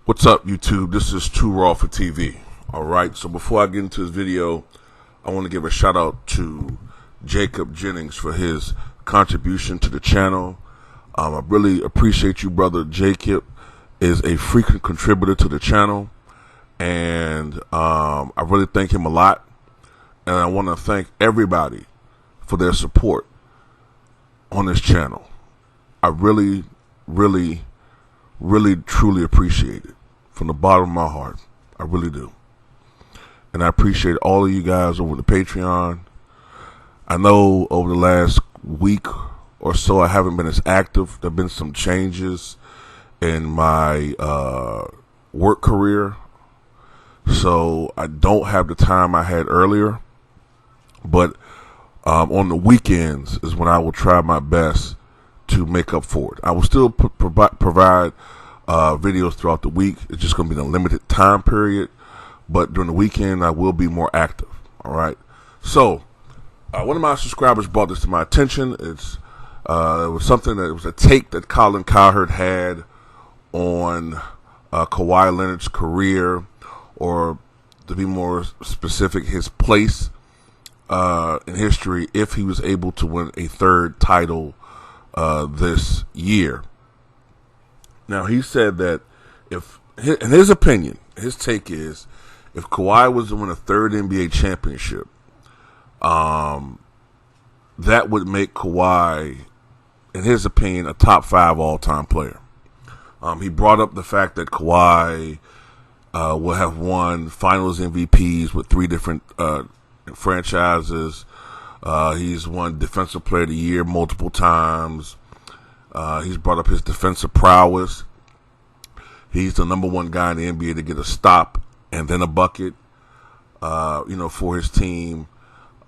What's up, YouTube? This is Too Raw for TV. Alright, so before I get into this video, I want to give a shout out to Jacob Jennings for his contribution to the channel. I really appreciate you, brother. Jacob is a frequent contributor to the channel, and I really thank him a lot. And I want to thank everybody for their support on this channel. I really, truly appreciate it from the bottom of my heart. I really do. And I appreciate all of you guys over the Patreon. I know over the last week or so I haven't been as active. There have been some changes in my work career, so I don't have the time I had earlier. But on the weekends is when I will try my best to make up for it. I will still provide videos throughout the week. It's just going to be in a limited time period, but during the weekend I will be more active. All right. So one of my subscribers brought this to my attention. It was a take that Colin Cowherd had on Kawhi Leonard's career, or to be more specific, his place in history if he was able to win a third title this year. Now, he said that in his opinion, his take is, if Kawhi was to win a third NBA championship, that would make Kawhi, in his opinion, a top 5 all-time player. He brought up the fact that Kawhi will have won Finals MVPs with 3 different franchises. He's won Defensive Player of the Year multiple times. He's brought up his defensive prowess. He's the number 1 guy in the NBA to get a stop and then a bucket, for his team.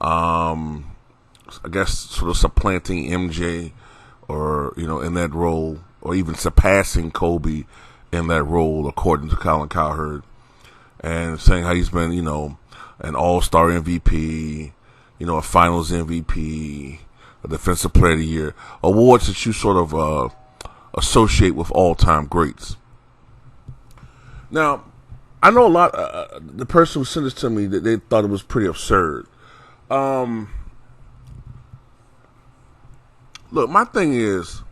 I guess sort of supplanting MJ, or in that role, or even surpassing Kobe in that role, according to Colin Cowherd, and saying how he's been, an All-Star MVP, a Finals MVP, a Defensive Player of the Year, awards that you sort of associate with all-time greats. Now, I know a lot. The person who sent this to me, they thought it was pretty absurd. Look, my thing is,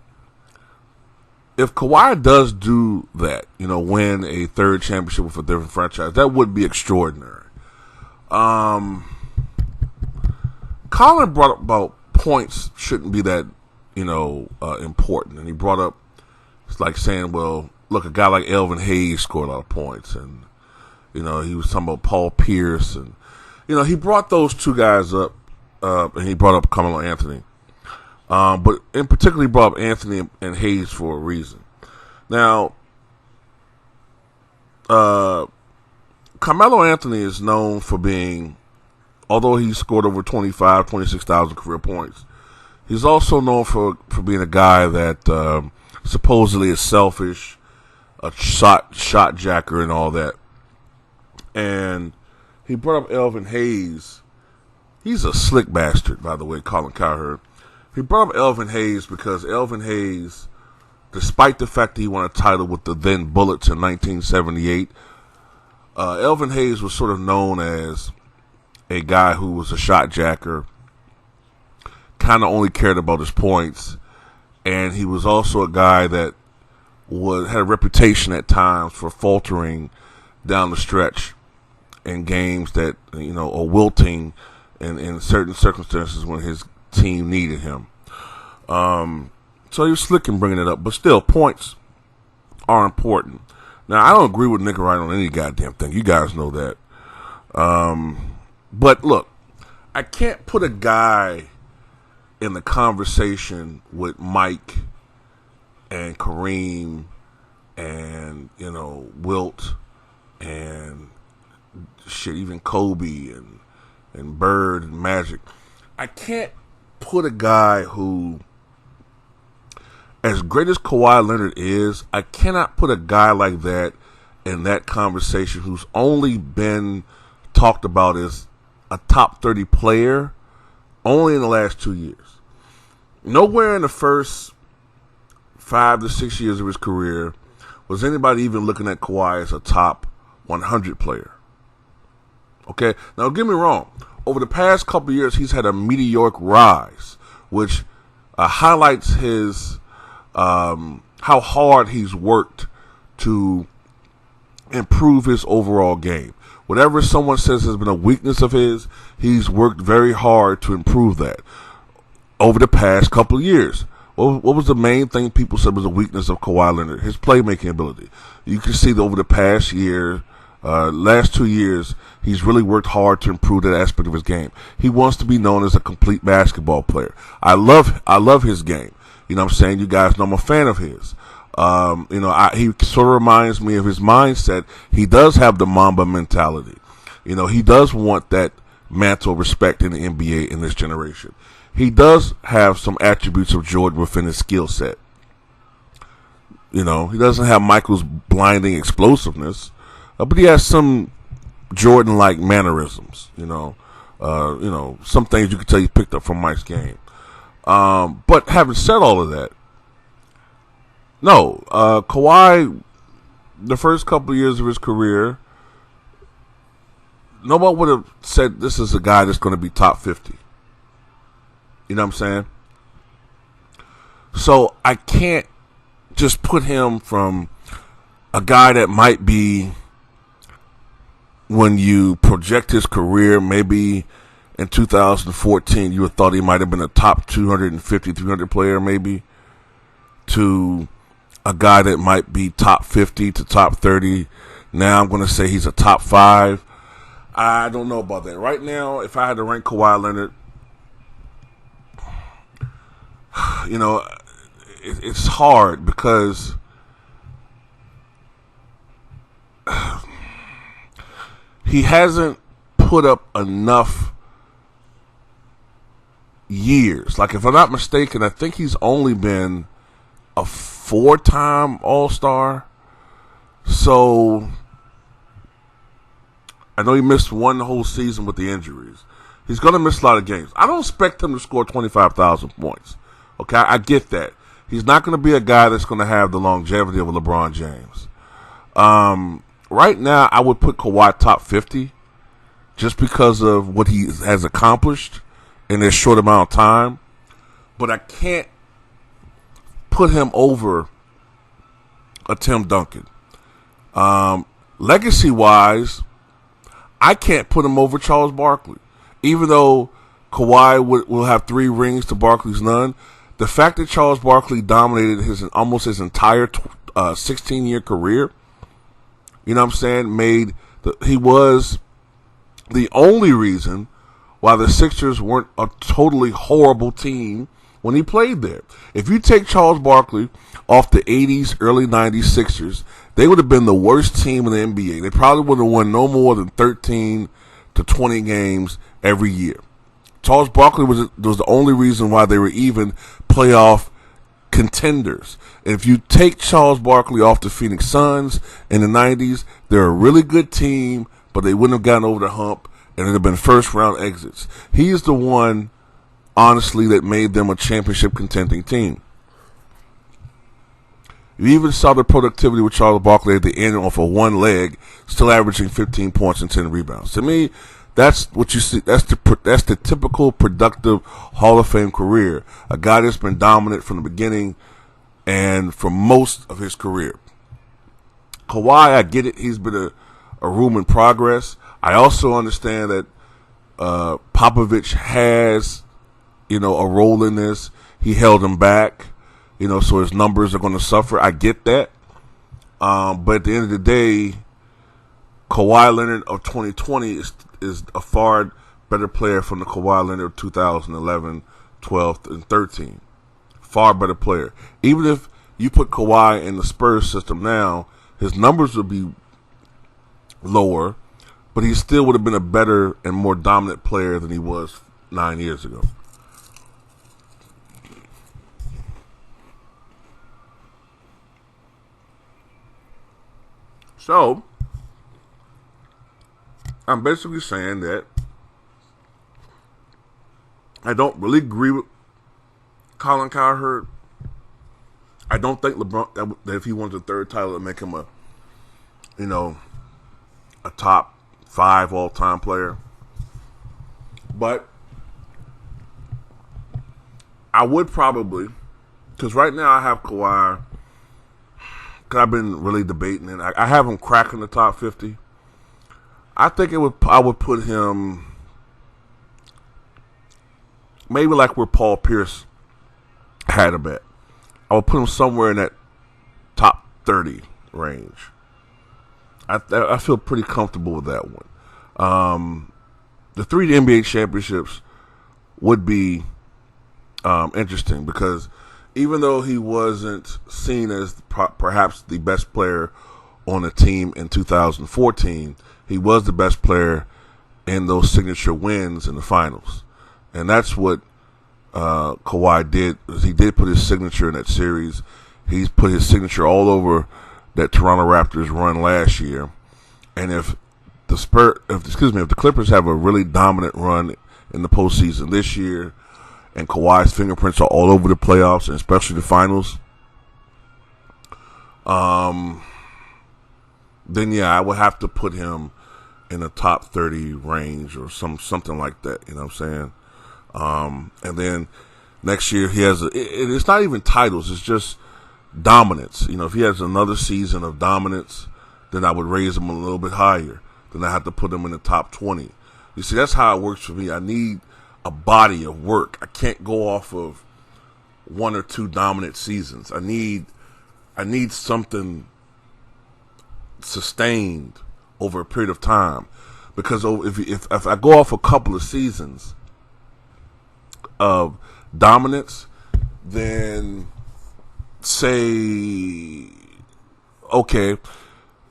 if Kawhi does do that, win a third championship with a different franchise, that would be extraordinary. Colin brought up about points shouldn't be that, important. And he brought up, it's like saying, well, look, a guy like Elvin Hayes scored a lot of points. And, he was talking about Paul Pierce. And, he brought those 2 guys up, and he brought up Carmelo Anthony. But in particular, he brought up Anthony and Hayes for a reason. Now, Carmelo Anthony is known for being, although he scored over 26,000 career points, he's also known for being a guy that supposedly is selfish, a shot jacker and all that. And he brought up Elvin Hayes. He's a slick bastard, by the way, Colin Cowherd. He brought up Elvin Hayes because Elvin Hayes, despite the fact that he won a title with the then Bullets in 1978, Elvin Hayes was sort of known as a guy who was a shot jacker, kind of only cared about his points, and he was also a guy that had a reputation at times for faltering down the stretch in games that, or wilting in certain circumstances when his team needed him. So he was slick in bringing it up, but still, points are important. Now, I don't agree with Nick Wright on any goddamn thing. You guys know that. But look, I can't put a guy in the conversation with Mike and Kareem and, Wilt and even Kobe and Bird and Magic. I can't put a guy who, as great as Kawhi Leonard is, I cannot put a guy like that in that conversation who's only been talked about as a top 30 player only in the last 2 years. Nowhere in the first 5 to 6 years of his career was anybody even looking at Kawhi as a top 100 player. Okay, now don't get me wrong. Over the past couple of years, he's had a meteoric rise, which highlights his how hard he's worked to improve his overall game. Whatever someone says has been a weakness of his, he's worked very hard to improve that over the past couple of years. What was the main thing people said was a weakness of Kawhi Leonard? His playmaking ability. You can see that over the past year, last 2 years, he's really worked hard to improve that aspect of his game. He wants to be known as a complete basketball player. I love his game. You know what I'm saying? You guys know I'm a fan of his. He sort of reminds me of his mindset. He does have the Mamba mentality. He does want that mantle of respect in the NBA in this generation. He does have some attributes of Jordan within his skill set. He doesn't have Michael's blinding explosiveness, but he has some Jordan-like mannerisms. Some things you can tell he picked up from Mike's game. But having said all of that, no, Kawhi, the first couple of years of his career, nobody would have said this is a guy that's going to be top 50. You know what I'm saying? So I can't just put him from a guy that might be, when you project his career, maybe in 2014, you would thought he might have been a top 250, 300 player maybe, to a guy that might be top 50 to top 30. Now I'm going to say he's a top 5. I don't know about that. Right now, if I had to rank Kawhi Leonard, it's hard because he hasn't put up enough years. Like, if I'm not mistaken, I think he's only been a 4-time All-Star. So I know he missed one whole season with the injuries. He's going to miss a lot of games. I don't expect him to score 25,000 points. Okay, I get that. He's not going to be a guy that's going to have the longevity of a LeBron James. Right now, I would put Kawhi top 50 just because of what he has accomplished in this short amount of time. But I can't put him over a Tim Duncan. Legacy-wise, I can't put him over Charles Barkley. Even though Kawhi will have 3 rings to Barkley's none, the fact that Charles Barkley dominated almost his entire 16-year career, you know what I'm saying, he was the only reason why the Sixers weren't a totally horrible team when he played there. If you take Charles Barkley off the 80s, early 90s Sixers, they would have been the worst team in the NBA. They probably would have won no more than 13 to 20 games every year. Charles Barkley was the only reason why they were even playoff contenders. And if you take Charles Barkley off the Phoenix Suns in the 90s, they're a really good team, but they wouldn't have gotten over the hump, and it would have been first-round exits. He is the one, honestly, that made them a championship contending team. You even saw the productivity with Charles Barkley at the end off of one leg, still averaging 15 points and 10 rebounds. To me, that's what you see. That's the typical productive Hall of Fame career. A guy that's been dominant from the beginning and for most of his career. Kawhi, I get it. He's been a room in progress. I also understand that Popovich has, a role in this. He held him back, so his numbers are going to suffer. I get that. But at the end of the day, Kawhi Leonard of 2020 is a far better player from the Kawhi Leonard of 2011, 12, and 13. Far better player. Even if you put Kawhi in the Spurs system now, his numbers would be lower, but he still would have been a better and more dominant player than he was 9 years ago. So, I'm basically saying that I don't really agree with Colin Cowherd. I don't think LeBron that if he wins the third title, it'll make him a top 5 all-time player. But I would probably, because right now I have Kawhi, because I've been really debating it. I have him cracking the top 50. I think I would put him maybe like where Paul Pierce had him at. I would put him somewhere in that top 30 range. I feel pretty comfortable with that one. The 3 NBA championships would be interesting because even though he wasn't seen as perhaps the best player on the team in 2014, he was the best player in those signature wins in the finals. And that's what Kawhi did. He did put his signature in that series. He's put his signature all over that Toronto Raptors run last year. And if the Clippers have a really dominant run in the postseason this year, and Kawhi's fingerprints are all over the playoffs and especially the finals, then yeah, I would have to put him in the top 30 range or something like that. You know what I'm saying? And then next year he has it's not even titles, it's just dominance. If he has another season of dominance, then I would raise him a little bit higher. Then I have to put him in the top 20. You see, that's how it works for me. I need a body of work. I can't go off of 1 or 2 dominant seasons. I need something sustained over a period of time. Because if I go off a couple of seasons of dominance, then say, okay,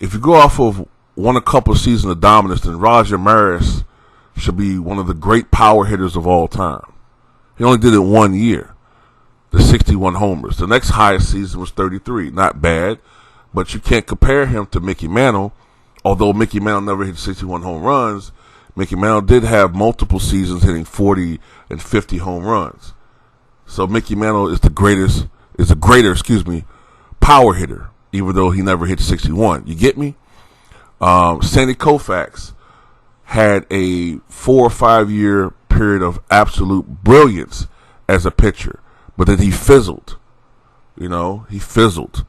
if you go off of a couple of seasons of dominance, then Roger Maris should be one of the great power hitters of all time. He only did it 1 year, the 61 homers. The next highest season was 33. Not bad, but you can't compare him to Mickey Mantle. Although Mickey Mantle never hit 61 home runs, Mickey Mantle did have multiple seasons hitting 40 and 50 home runs. So Mickey Mantle is a greater power hitter, even though he never hit 61. You get me? Sandy Koufax had a 4 or 5 year period of absolute brilliance as a pitcher, but then he fizzled. He fizzled.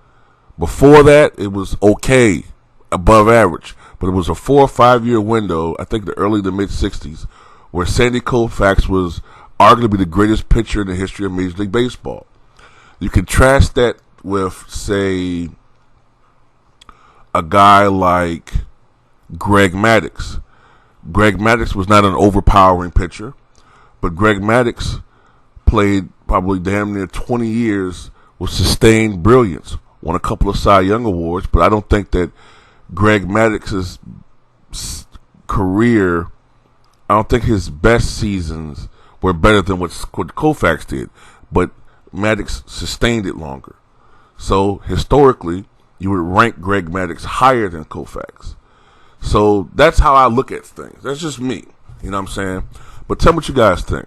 Before that, it was okay, above average, but it was a 4 or 5 year window, I think the early to mid 60s, where Sandy Koufax was arguably the greatest pitcher in the history of Major League Baseball. You contrast that with, say, a guy like Greg Maddux. Greg Maddux was not an overpowering pitcher, but Greg Maddux played probably damn near 20 years with sustained brilliance. Won a couple of Cy Young Awards, but I don't think that Greg Maddox's career, I don't think his best seasons were better than what Koufax did, but Maddux sustained it longer. So historically, you would rank Greg Maddux higher than Koufax. So that's how I look at things. That's just me. You know what I'm saying? But tell me what you guys think.